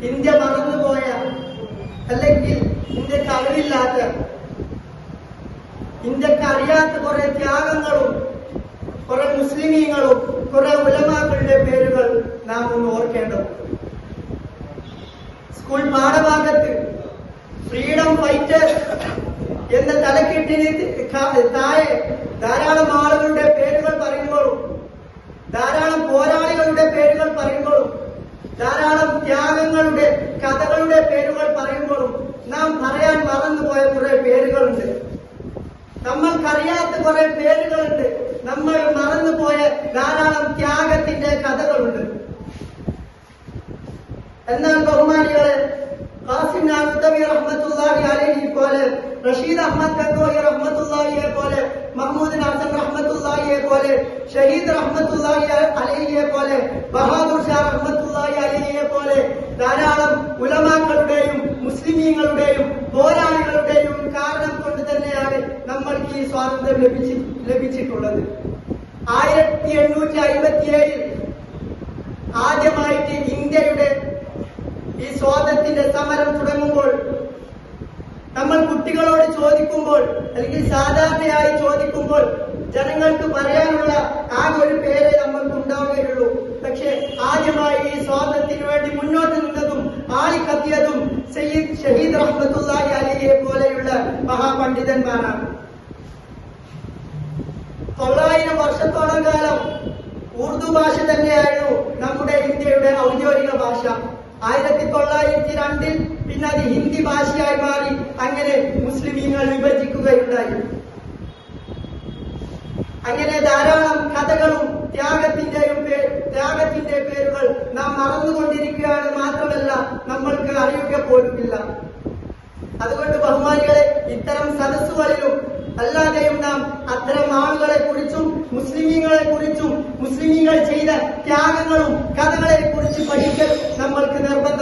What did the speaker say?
India മറന്നുപോയ, അല്ലെങ്കിൽ ഇന്ത്യക്ക് അറിവില്ലാത്ത, ഇന്ത്യക്ക് അറിയാത്ത കുറെ ത്യാഗങ്ങളും കുറെ മുസ്ലിമീങ്ങളും കുറെ ഉലമാക്കളുടെ പേരുകൾ നാം ഒന്ന് ഓർക്കേണ്ടതുണ്ട്. സ്കൂൾ പാഠഭാഗത്ത് ഫ്രീഡം ഫൈറ്റേഴ്സ് എന്ന തലക്കെട്ടിന് താഴെ ധാരാളം ആളുകളുടെ പേരുകൾ പറയുമ്പോഴും, ധാരാളം പോരാളികളുടെ പേരുകൾ പറയുമ്പോഴും, ധാരാളം ത്യാഗങ്ങളുടെ കഥകളുടെ പേരുകൾ പറയുമ്പോഴും നാം പറയാൻ മറന്നുപോയ കുറെ പേരുകളുണ്ട്. നമ്മൾക്കറിയാത്ത കുറെ പേരുകളുണ്ട്. നമ്മൾ മറന്നുപോയ ധാരാളം ത്യാഗത്തിന്റെ കഥകളുണ്ട്. എന്നാൽ ബഹുമാനികളെ, ഖാസിം നാനൂത്തവി റഹ്മത്തുള്ളാഹി അലൈഹി പോലെ, റഷീദ് അഹമ്മദ് ഗംഗോയി റഹ്മത്തുള്ളാഹിയെ പോലെ, മഹ്മൂദ് നാസർ റഹ്മത്തുള്ളാഹിയെ പോലെ, ഷഹീദ് റഹ്മത്തുള്ളാഹി അലൈഹിയെ പോലെ, ബഹാദൂർ ഷാ റഹ്മത്തുള്ളാഹി അലൈഹിയെ പോലെ ധാരാളം ഉലമാക്കളുടെയും മുസ്ലിമീങ്ങളുടെയും പോരാളികളുടെയും കാരണം കൊണ്ട് തന്നെയാണ് നമ്മൾക്ക് ഈ സ്വാതന്ത്ര്യം ലഭിച്ചിട്ടുള്ളത്. 1857 ആദ്യമായിട്ട് ഇന്ത്യയുടെ ഈ സ്വാതന്ത്ര്യത്തിന്റെ സമരം തുടങ്ങുമ്പോൾ നമ്മൾ കുട്ടികളോട് ചോദിക്കുമ്പോൾ, അല്ലെങ്കിൽ സാധാരണയായി ചോദിക്കുമ്പോൾ, ജനങ്ങൾക്ക് പറയാനുള്ള ആകെ ഒരു പേരെ നമ്മൾക്ക് ഉണ്ടാവുകയുള്ളൂ. പക്ഷെ ആദ്യമായി ഈ സ്വാതന്ത്ര്യത്തിന് വേണ്ടി മുന്നോട്ട് നിന്നതും ആളിക്കത്തിയതും സയ്യിദ് ഷഹീദ് റഹ്മത്തുള്ളാഹി അലൈഹിയെ പോലെയുള്ള മഹാപണ്ഡിതന്മാരാണ്. 900 വർഷത്തോളം കാലം ഉറുദു ഭാഷ തന്നെയായിരുന്നു നമ്മുടെ ഇന്ത്യയുടെ ഔദ്യോഗിക ഭാഷ. 1902 പിന്നെ അത് ഹിന്ദി ഭാഷയായി മാറി. അങ്ങനെ മുസ്ലിമീങ്ങൾ വിഭജിക്കുകയുണ്ടായി. അങ്ങനെ ധാരാളം കഥകളും ത്യാഗത്തിന്റെ പേരുകൾ നാം മറന്നുകൊണ്ടിരിക്കുകയാണ്. മാത്രമല്ല, നമ്മൾക്ക് അറിയുക പോലുമില്ല. അതുകൊണ്ട് ബഹുമാനികളെ, ഇത്തരം സദസ്സുകളിലും അല്ലാതെയും നാം അത്തരം ആളുകളെ കുറിച്ചും മുസ്ലിമീങ്ങളെ കുറിച്ചും മുസ്ലിമീങ്ങൾ ചെയ്ത ത്യാഗങ്ങളും കഥകളെ കുറിച്ച് പഠിക്കൽ നമ്മൾക്ക് നിർബന്ധം.